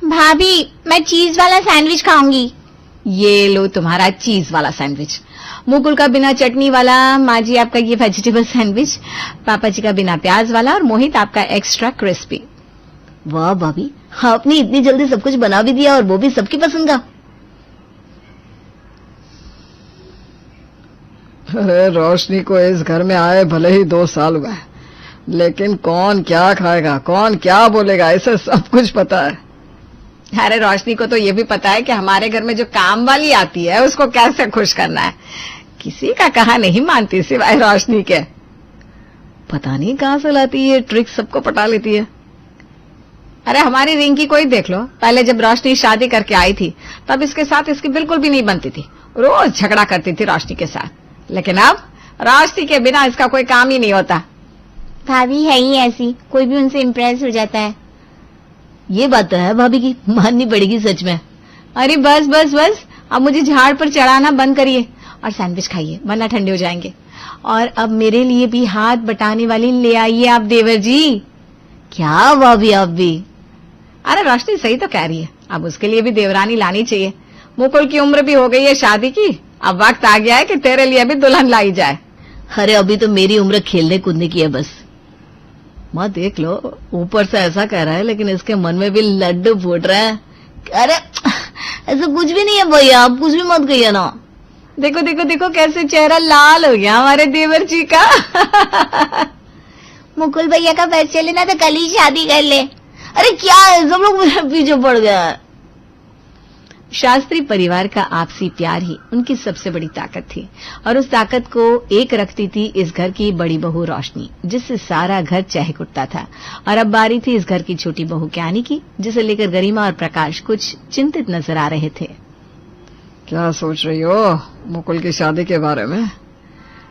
भाभी मैं चीज वाला सैंडविच खाऊंगी। ये लो तुम्हारा चीज वाला सैंडविच। मुकुल का बिना चटनी वाला, माँ जी आपका ये वेजिटेबल सैंडविच, पापा जी का बिना प्याज वाला और मोहित आपका एक्स्ट्रा क्रिस्पी। वाह भाभी, आपने इतनी जल्दी सब कुछ बना भी दिया और वो भी सबकी पसंद का। अरे रोशनी को इस घर में आए भले ही 2 साल हुए, लेकिन कौन क्या खाएगा, कौन क्या बोलेगा, इसे सब कुछ पता है। अरे रोशनी को तो ये भी पता है कि हमारे घर में जो काम वाली आती है उसको कैसे खुश करना है। किसी का कहा नहीं मानती सिवाय रोशनी के। पता नहीं कहाँ से लाती है ट्रिक, सबको पटा लेती है। अरे हमारी रिंकी को ही देख लो, पहले जब रोशनी शादी करके आई थी तब इसके साथ इसकी बिल्कुल भी नहीं बनती थी, रोज झगड़ा करती थी रोशनी के साथ, लेकिन अब रोशनी के बिना इसका कोई काम ही नहीं होता। भाभी है ही ऐसी, कोई भी उनसे इम्प्रेस हो जाता है। ये बात तो है भाभी की, माननी पड़ेगी सच में। अरे बस बस बस, अब मुझे झाड़ पर चढ़ाना बंद करिए और सैंडविच खाइए वरना ठंडे हो जाएंगे। और अब मेरे लिए भी हाथ बटाने वाली ले आइए आप देवर जी। क्या भाभी आप भी। अरे रोशनी सही तो कह रही है, अब उसके लिए भी देवरानी लानी चाहिए। मुकुल की उम्र भी हो गई है शादी की, अब वक्त आ गया है कि तेरे लिए भी दुल्हन लाई जाए। अरे अभी तो मेरी उम्र खेलने कूदने की है बस। माँ देख लो, ऊपर से ऐसा कह रहा है लेकिन इसके मन में भी लड्डू फूट रहा है। अरे ऐसा कुछ भी नहीं है भैया, आप कुछ भी मत कहिए ना। देखो देखो देखो कैसे चेहरा लाल हो गया हमारे देवर जी का। मुकुल भैया का बस चले ना तो कल ही शादी कर ले। अरे क्या है, सब लोग मेरे पीछे पड़ गया। शास्त्री परिवार का आपसी प्यार ही उनकी सबसे बड़ी ताकत थी और उस ताकत को एक रखती थी इस घर की बड़ी बहू रोशनी, जिससे सारा घर चहक उठता था। और अब बारी थी इस घर की छोटी बहू के आने की, जिसे लेकर गरिमा और प्रकाश कुछ चिंतित नजर आ रहे थे। क्या सोच रही हो मुकुल की शादी के बारे में?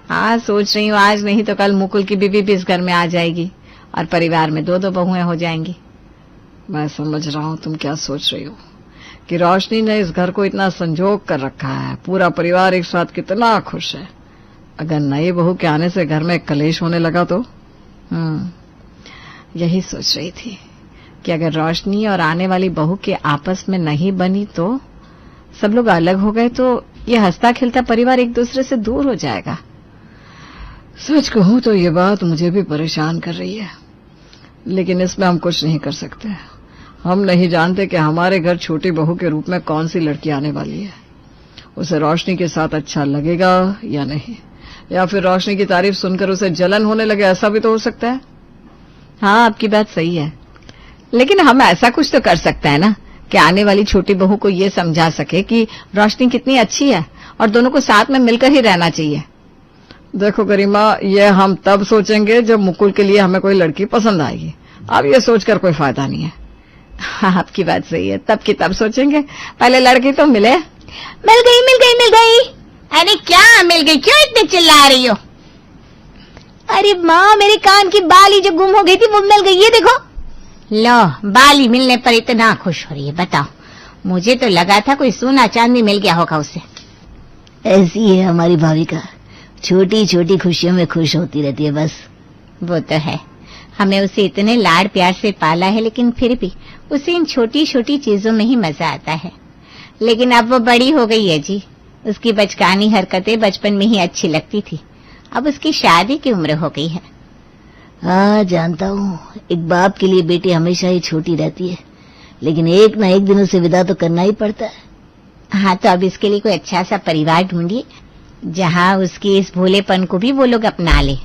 हाँ सोच रही हूँ, आज नहीं तो कल मुकुल की बीवी भी इस घर में आ जाएगी और परिवार में 2-2 बहुएं हो जाएंगी। मैं समझ रहा हूँ तुम क्या सोच रही हो कि रोशनी ने इस घर को इतना संजोग कर रखा है, पूरा परिवार एक साथ कितना खुश है। अगर नई बहू के आने से घर में कलेश होने लगा तो यही सोच रही थी कि अगर रोशनी और आने वाली बहू के आपस में नहीं बनी तो सब लोग अलग हो गए तो ये हंसता खिलता परिवार एक दूसरे से दूर हो जाएगा। सच कहूं तो ये बात मुझे भी परेशान कर रही है, लेकिन इसमें हम कुछ नहीं कर सकते। हम नहीं जानते कि हमारे घर छोटी बहू के रूप में कौन सी लड़की आने वाली है। उसे रोशनी के साथ अच्छा लगेगा या नहीं, या फिर रोशनी की तारीफ सुनकर उसे जलन होने लगे, ऐसा भी तो हो सकता है। हाँ आपकी बात सही है, लेकिन हम ऐसा कुछ तो कर सकते हैं ना कि आने वाली छोटी बहू को ये समझा सके कि रोशनी कितनी अच्छी है और दोनों को साथ में मिलकर ही रहना चाहिए। देखो गरिमा, ये हम तब सोचेंगे जब मुकुल के लिए हमें कोई लड़की पसंद आएगी। अब ये सोचकर कोई फायदा नहीं है। हाँ आपकी बात सही है, तब की तब सोचेंगे, पहले लड़की तो मिले। मिल गई मिल गई मिल गई। अरे क्या मिल गई, क्यों इतने चिल्ला रही हो? अरे माँ, मेरे कान की बाली जो गुम हो गई थी वो मिल गई, ये देखो। लो, बाली मिलने पर इतना खुश हो रही है, बताओ। मुझे तो लगा था कोई सोना चांदी मिल गया होगा उसे। ऐसी है हमारी भाभी का, छोटी छोटी खुशियों में खुश होती रहती है बस। वो तो है, हमें उसे इतने लाड़ प्यार से पाला है, लेकिन फिर भी उसे इन छोटी छोटी चीजों में ही मजा आता है। लेकिन अब वो बड़ी हो गई है जी, उसकी बचकानी हरकतें बचपन में ही अच्छी लगती थी, अब उसकी शादी की उम्र हो गई है। हाँ जानता हूँ, एक बाप के लिए बेटी हमेशा ही छोटी रहती है, लेकिन एक न एक दिन उसे विदा तो करना ही पड़ता है। हाँ तो अब इसके लिए कोई अच्छा सा परिवार ढूंढिए जहाँ उसके इस भोलेपन को भी वो लोग अपना ले।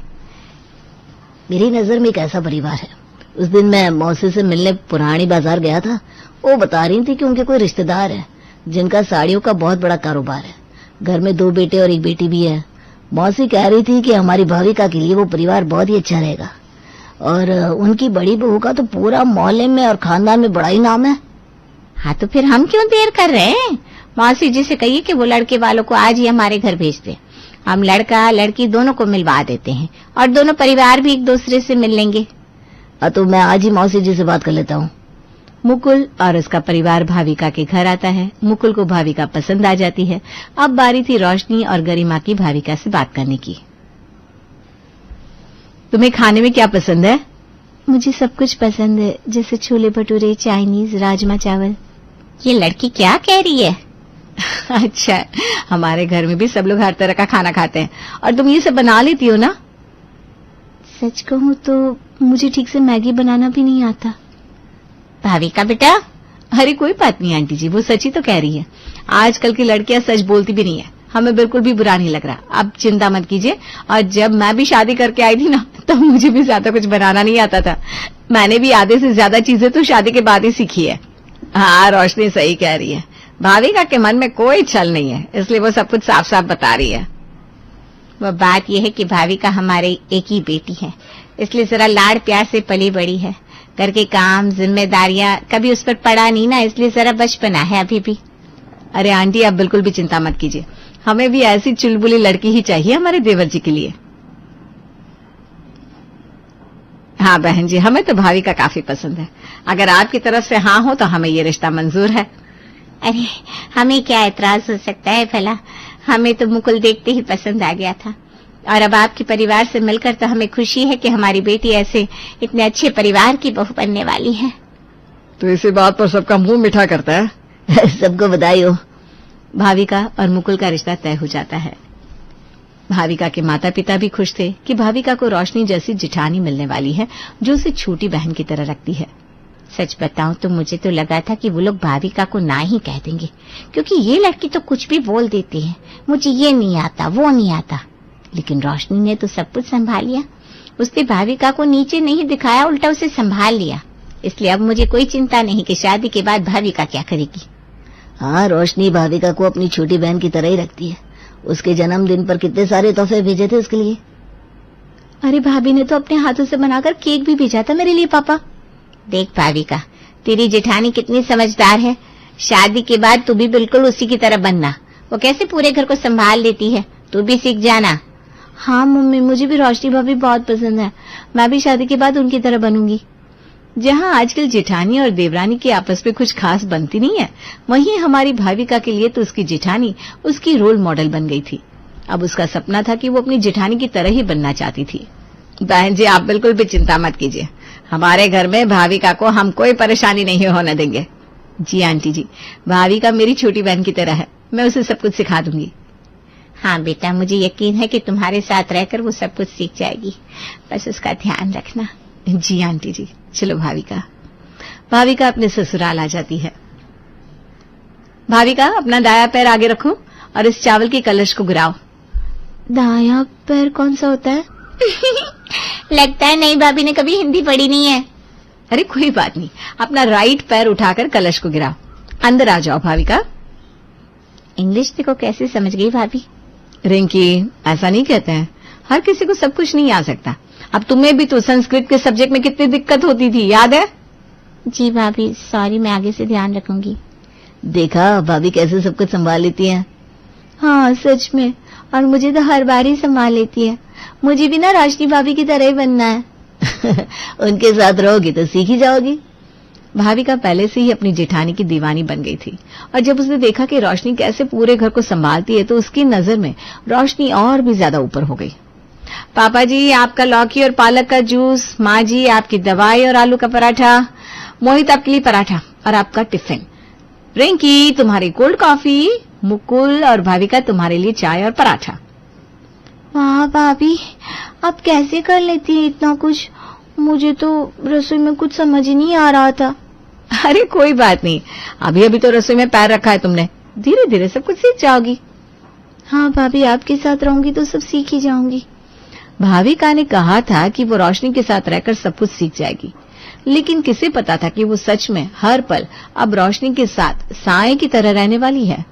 मेरी नजर में एक ऐसा परिवार है। उस दिन मैं मौसी से मिलने पुरानी बाजार गया था, वो बता रही थी कि उनके कोई रिश्तेदार है जिनका साड़ियों का बहुत बड़ा कारोबार है। घर में 2 बेटे और 1 बेटी भी है। मौसी कह रही थी कि हमारी भाविका के लिए वो परिवार बहुत ही अच्छा रहेगा, और उनकी बड़ी बहू का तो पूरा मोहल्ले में और खानदान में बड़ा ही नाम है। हाँ तो फिर हम क्यों देर कर रहे हैं? मौसी जी से कहिए कि वो लड़के वालों को आज ही हमारे घर भेज दे। हम लड़का लड़की दोनों को मिलवा देते हैं और दोनों परिवार भी एक दूसरे से मिल लेंगे। तो मैं आज ही मौसी जी से बात कर लेता हूँ। मुकुल और उसका परिवार भाविका के घर आता है। मुकुल को भाविका पसंद आ जाती है। अब बारी थी रोशनी और गरिमा की भाविका से बात करने की। तुम्हें खाने में क्या पसंद है? मुझे सब कुछ पसंद है, जैसे छोले भटूरे, चाइनीज, राजमा चावल। ये लड़की क्या कह रही है? अच्छा, हमारे घर में भी सब लोग हर तरह का खाना खाते हैं और तुम ये सब बना लेती हो ना? सच कहूँ तो मुझे ठीक से मैगी बनाना भी नहीं आता। भाविका बेटा, अरे कोई बात नहीं आंटी जी, वो सच ही तो कह रही है। आजकल की लड़कियां सच बोलती भी नहीं है, हमें बिल्कुल भी बुरा नहीं लग रहा। आप चिंता मत कीजिए। और जब मैं भी शादी करके आई थी ना, तो मुझे भी ज्यादा कुछ बनाना नहीं आता था। मैंने भी आधे से ज्यादा चीजें तो शादी के बाद ही सीखी है। हाँ, रोशनी सही कह रही है। भाविका के मन में कोई छल नहीं है, इसलिए वो सब कुछ साफ साफ बता रही है। वो बात यह है कि भाविका हमारे एक ही बेटी है, इसलिए जरा लाड़ प्यार से पली बड़ी है। घर के काम, जिम्मेदारियां कभी उस पर पड़ा नहीं ना, इसलिए जरा बचपना है अभी भी। अरे आंटी, आप बिल्कुल भी चिंता मत कीजिए, हमें भी ऐसी चुलबुली लड़की ही चाहिए हमारे देवर जी के लिए। हाँ बहन जी, हमें तो भाविका काफी पसंद है। अगर आपकी तरफ से हाँ हो तो हमें ये रिश्ता मंजूर है। अरे हमें क्या एतराज हो सकता है भला, हमें तो मुकुल देखते ही पसंद आ गया था। और अब आपके परिवार से मिलकर तो हमें खुशी है कि हमारी बेटी ऐसे इतने अच्छे परिवार की बहू बनने वाली है। तो इसी बात पर सबका मुंह मीठा करता है। सबको बधाई हो। भाविका और मुकुल का रिश्ता तय हो जाता है। भाविका के माता पिता भी खुश थे कि भाविका को रोशनी जैसी जिठानी मिलने वाली है, जो उसे छोटी बहन की तरह रखती है। सच बताऊं तो मुझे तो लगा था कि वो लोग भाविका को ना ही कह देंगे, क्योंकि ये लड़की तो कुछ भी बोल देती है, मुझे ये नहीं आता, वो नहीं आता। लेकिन रोशनी ने तो सब कुछ संभाल लिया। उसने भाविका को नीचे नहीं दिखाया, उल्टा उसे संभाल लिया। इसलिए अब मुझे कोई चिंता नहीं कि शादी के बाद भाविका क्या करेगी। हाँ, रोशनी भाविका को अपनी छोटी बहन की तरह ही रखती है। उसके जन्मदिन पर कितने सारे तोहफे भेजे थे उसके लिए। अरे भाभी ने तो अपने हाथों से बनाकर केक भी भेजा था मेरे लिए पापा। देख भाविका, तेरी जेठानी कितनी समझदार है। शादी के बाद तू भी बिल्कुल उसी की तरह बनना। वो कैसे पूरे घर को संभाल लेती है, तू भी सीख जाना। हाँ मम्मी, मुझे भी रोशनी भाभी बहुत पसंद है। मैं भी शादी के बाद उनकी तरह बनूंगी। जहाँ आजकल जेठानी और देवरानी की आपस में कुछ खास बनती नहीं है, वहीं हमारी भाविका के लिए तो उसकी जेठानी उसकी रोल मॉडल बन गई थी। अब उसका सपना था कि वो अपनी जेठानी की तरह ही बनना चाहती थी। बहन जी, आप बिल्कुल भी चिंता मत कीजिए, हमारे घर में भाविका को हम कोई परेशानी नहीं होने देंगे। जी आंटी जी, भाविका मेरी छोटी बहन की तरह है, मैं उसे सब कुछ सिखा दूंगी। हाँ बेटा, मुझे यकीन है कि तुम्हारे साथ रहकर वो सब कुछ सीख जाएगी, बस उसका ध्यान रखना। जी आंटी जी। चलो भाविका अपने ससुराल आ जाती है। भाविका, अपना दाया पैर आगे रखो और इस चावल के कलश को गिराओ। दाया पैर कौन सा होता है? लगता है नहीं, भाभी ने कभी हिंदी पढ़ी नहीं है। अरे कोई बात नहीं, अपना राइट पैर उठाकर कलश को गिराओ। अंदर आ जाओ भाविका। इंग्लिश देखो कैसे समझ गई भाभी। रिंकी, ऐसा नहीं कहते हैं, हर किसी को सब कुछ नहीं आ सकता। अब तुम्हें भी तो संस्कृत के सब्जेक्ट में कितनी दिक्कत होती थी, याद है? जी भाभी, सॉरी, मैं आगे से ध्यान रखूंगी। देखा भाभी कैसे सब कुछ संभाल लेती है। हाँ सच में, और मुझे तो हर बार ही संभाल लेती है। मुझे भी ना रोशनी भाभी की तरह ही बनना है। उनके साथ रहोगी तो सीख ही जाओगी। भाविका पहले से ही अपनी जेठानी की दीवानी बन गई थी, और जब उसने देखा कि रोशनी कैसे पूरे घर को संभालती है, तो उसकी नजर में रोशनी और भी ज्यादा ऊपर हो गई। पापा जी, आपका लौकी और पालक का जूस, माँ जी आपकी दवाई और आलू का पराठा, मोहित आपके लिए पराठा और आपका टिफिन, रिंकी तुम्हारी कोल्ड कॉफी, मुकुल और भाविका तुम्हारे लिए चाय और पराठा। वाह भाभी, आप कैसे कर लेती है इतना कुछ? मुझे तो रसोई में कुछ समझ ही नहीं आ रहा था। अरे कोई बात नहीं, अभी अभी तो रसोई में पैर रखा है तुमने, धीरे धीरे सब कुछ सीख जाओगी। हाँ भाभी, आपके साथ रहूंगी तो सब सीख ही जाऊंगी। भाविका ने कहा था कि वो रोशनी के साथ रहकर सब कुछ सीख जाएगी, लेकिन किसे पता था कि वो सच में हर पल अब रोशनी के साथ साए की तरह रहने वाली है।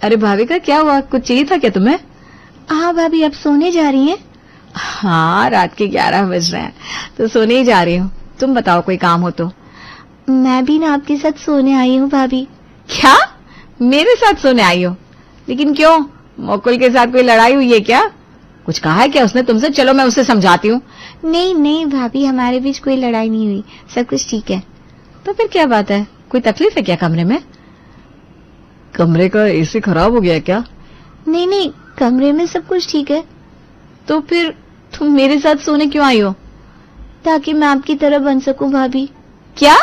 अरे भाविका, क्या हुआ, कुछ चाहिए था क्या तुम्हें? हाँ भाभी, अब सोने जा रही हैं? हाँ, रात के 11 बज रहे हैं तो सोने ही जा रही हूँ। तुम बताओ, कोई काम हो तो? मैं भी ना आपके साथ सोने आई हूँ भाभी। क्या, मेरे साथ सोने आई हो? लेकिन क्यों, मुकुल के साथ कोई लड़ाई हुई है क्या? कुछ कहा है क्या उसने तुमसे? चलो मैं उसे समझाती हूँ। नहीं नहीं भाभी, हमारे बीच कोई लड़ाई नहीं हुई, सब कुछ ठीक है। तो फिर क्या बात है, कोई तकलीफ है क्या कमरे में? कमरे का एसी खराब हो गया क्या? नहीं नहीं, कमरे में सब कुछ ठीक है। तो फिर तुम मेरे साथ सोने क्यों आई हो? ताकि मैं आपकी तरह बन सकूं भाभी। क्या?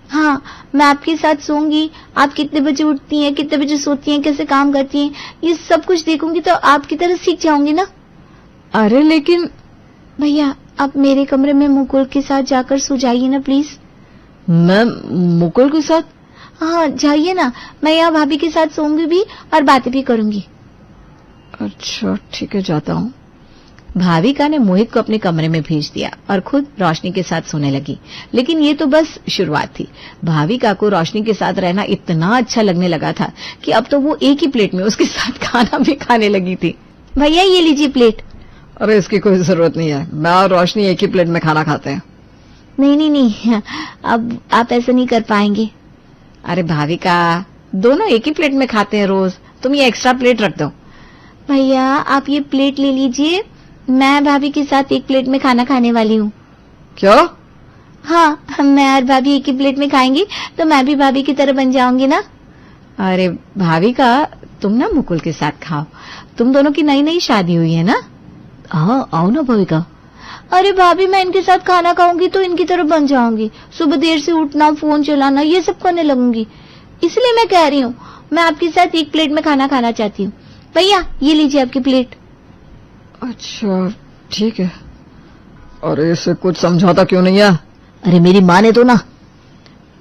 हाँ, मैं आपके साथ सोऊंगी, आप कितने बजे उठती हैं, कितने बजे सोती हैं, कैसे काम करती हैं, ये सब कुछ देखूंगी तो आपकी तरह सीख जाऊंगी ना। अरे लेकिन भैया आप मेरे कमरे में मुकुल के साथ जाकर सो जाइए ना प्लीज। मैं मुकुल के साथ? हाँ जाइए ना, मैं यहाँ भाभी के साथ सोऊंगी भी और बातें भी करूंगी। अच्छा ठीक है, जाता हूँ। भाविका ने मोहित को अपने कमरे में भेज दिया और खुद रोशनी के साथ सोने लगी। लेकिन ये तो बस शुरुआत थी। भाविका को रोशनी के साथ रहना इतना अच्छा लगने लगा था कि अब तो वो एक ही प्लेट में उसके साथ खाना भी खाने लगी थी। भैया ये लीजिए प्लेट। अरे इसकी कोई जरूरत नहीं है, मैं और रोशनी एक ही प्लेट में खाना खाते हैं। नहीं नहीं नहीं, अब आप ऐसा नहीं कर पाएंगे। अरे भाविका, दोनों एक ही प्लेट में खाते हैं रोज, तुम ये एक्स्ट्रा प्लेट रख दो। भैया आप ये प्लेट ले लीजिए, मैं भाभी के साथ एक प्लेट में खाना खाने वाली हूँ। क्यों? हाँ, मैं और भाभी एक ही प्लेट में खाएंगी तो मैं भी भाभी की तरह बन जाऊंगी ना। अरे भाविका, तुम ना मुकुल के साथ खाओ, तुम दोनों की नई नई शादी हुई है ना। हाँ आओ ना भाविका। अरे भाभी मैं इनके साथ खाना खाऊंगी तो इनकी तरह बन जाऊंगी, सुबह देर से उठना, फोन चलाना, ये सब करने लगूंगी। इसलिए मैं कह रही हूँ मैं आपके साथ एक प्लेट में खाना खाना चाहती हूँ। भैया ये लीजिए आपकी प्लेट। अच्छा ठीक है। अरे इसे कुछ समझाता क्यों नहीं है? अरे मेरी माँ ने तो ना।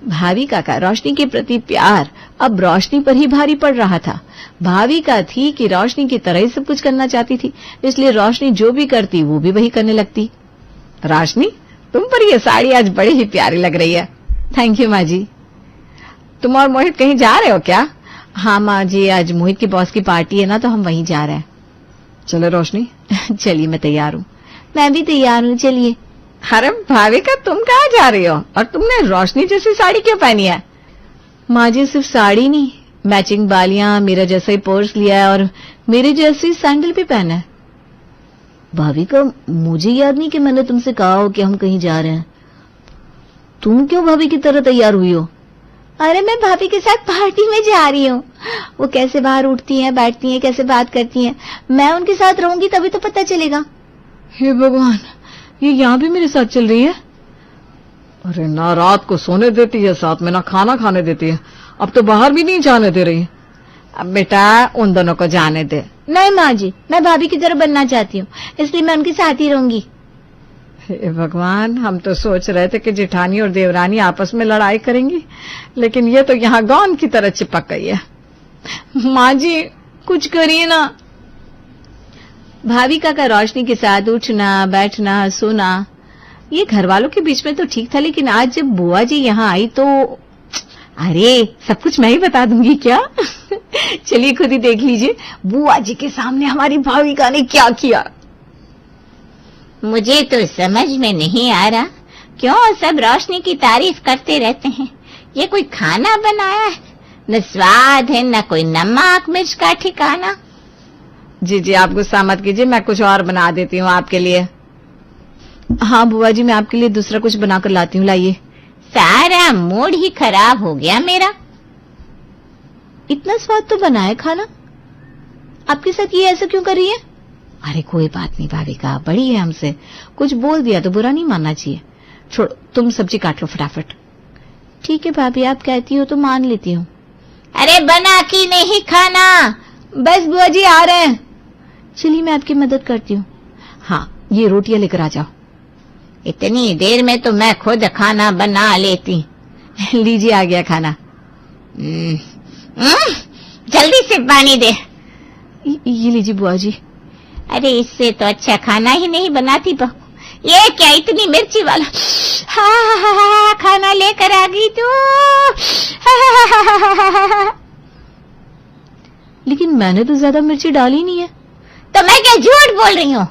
भाविका का रोशनी के प्रति प्यार अब रोशनी पर ही भारी पड़ रहा था। भाविका थी कि रोशनी की तरह ही सब कुछ करना चाहती थी, इसलिए रोशनी जो भी करती वो भी वही करने लगती। रोशनी, तुम पर ये साड़ी आज बड़ी ही प्यारी लग रही है। थैंक यू माँ जी। तुम और मोहित कहीं जा रहे हो क्या? हाँ माँ जी, आज मोहित की बॉस की पार्टी है ना, तो हम वहीं जा रहे हैं। चलो रोशनी। चलिए मैं तैयार हूँ। मैं भी तैयार हूँ, चलिए। अरे भाविका, तुम कहाँ जा रही हो और तुमने रोशनी जैसी साड़ी क्यों पहनी है? माँ जी सिर्फ साड़ी नहीं, मैचिंग बालियां, मेरा जैसा ही पर्स लिया है और मेरे जैसी सैंडल भी पहना है। भाविका मुझे याद नहीं कि मैंने तुमसे कहा हो कि हम कहीं जा रहे हैं। तुम क्यों भाभी की तरह तैयार हुई हो? अरे मैं भाभी के साथ पार्टी में जा रही हूँ। वो कैसे बाहर उठती हैं, बैठती हैं, कैसे बात करती हैं, मैं उनके साथ रहूंगी तभी तो पता चलेगा। हे भगवान, ये यहाँ भी मेरे साथ चल रही है। अरे ना रात को सोने देती है साथ में, ना खाना खाने देती है, अब तो बाहर भी नहीं जाने दे रही। अब बेटा उन दोनों को जाने दे। नहीं माँ जी, मैं भाभी की तरह बनना चाहती हूँ, इसलिए मैं उनके साथ ही रहूंगी। हे भगवान, हम तो सोच रहे थे कि जेठानी और देवरानी आपस में लड़ाई करेंगी, लेकिन ये तो यहाँ गौन की तरह चिपक गई है। माँ जी कुछ करिए ना। भाविका का रोशनी के साथ उठना, बैठना, सोना, ये घर वालों के बीच में तो ठीक था, लेकिन आज जब बुआ जी यहाँ आई तो अरे सब कुछ मैं ही बता दूंगी क्या? चलिए खुद ही देख लीजिए बुआ जी के सामने हमारी भाविका ने क्या किया। मुझे तो समझ में नहीं आ रहा क्यों सब रोशनी की तारीफ करते रहते हैं। ये कोई खाना बनाया है, न स्वाद है, न कोई नमक मिर्च का ठिकाना। जी जी आप गुस्सा मत कीजिए, मैं कुछ और बना देती हूँ आपके लिए। हाँ बुआ जी, मैं आपके लिए दूसरा कुछ बनाकर लाती हूँ, लाइए। सारा मूड ही खराब हो गया मेरा। इतना स्वाद तो बनाए खाना, आपके साथ ये ऐसा क्यों कर रही है? अरे कोई बात नहीं भाविका, बड़ी है हमसे, कुछ बोल दिया तो बुरा नहीं मानना चाहिए। छोड़ो, तुम सब्जी काट लो फटाफट। ठीक है भाभी, आप कहती हो तो मान लेती हूँ। अरे बना की नहीं खाना? बस बुआ जी आ रहे हैं। चलिए मैं आपकी मदद करती हूँ। हाँ ये रोटियां लेकर आ जाओ। इतनी देर में तो मैं खुद खाना बना लेती। लीजिए आ गया खाना। जल्दी से पानी दे। ये लीजिए बुआ जी। अरे इससे तो अच्छा खाना ही नहीं बनाती बहू। ये क्या इतनी मिर्ची वाला? हाँ, खाना लेकर आ गई तू। लेकिन मैंने तो ज्यादा मिर्ची डाली नहीं है। तो मैं क्या झूठ बोल रही हूँ?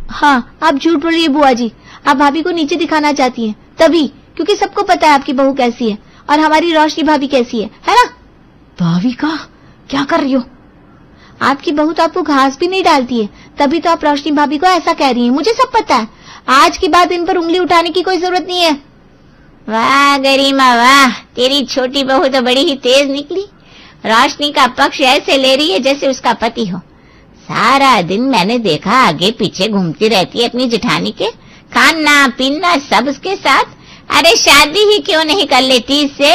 हाँ आप झूठ बोल रही है बुआ जी। आप भाभी को नीचे दिखाना चाहती हैं तभी, क्योंकि सबको पता है आपकी बहू कैसी है और हमारी रोशनी भाभी कैसी है ना? भाविका क्या कर रही हो? आपकी बहू तो आपको घास भी नहीं डालती है, तभी तो आप रोशनी भाभी को ऐसा कह रही हैं। मुझे सब पता है, आज के बाद इन पर उंगली उठाने की कोई जरूरत नहीं है। वाह गरिमा वाह, तेरी छोटी बहू तो बड़ी ही तेज निकली। रोशनी का पक्ष ऐसे ले रही है जैसे उसका पति हो। सारा दिन मैंने देखा आगे पीछे घूमती रहती है अपनी जेठानी के, खाना पीना सब उसके साथ। अरे शादी ही क्यों नहीं कर लेती इससे?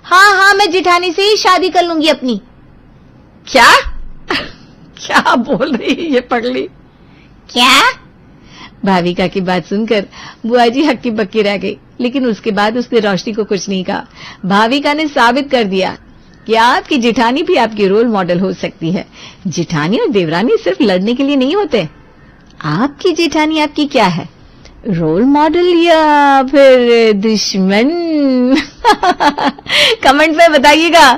हाँ हाँ, मैं जिठानी से ही शादी कर लूंगी अपनी। क्या क्या बोल रही है ये पगली? क्या? भाविका की बात सुनकर बुआ जी हक्की बक्की रह गई, लेकिन उसके बाद उसने रोशनी को कुछ नहीं कहा। भाविका ने साबित कर दिया कि आपकी जिठानी भी आपकी रोल मॉडल हो सकती है। जिठानी और देवरानी सिर्फ लड़ने के लिए नहीं होते। आपकी जिठानी आपकी क्या है, रोल मॉडल या फिर दुश्मन? कमेंट में बताइएगा।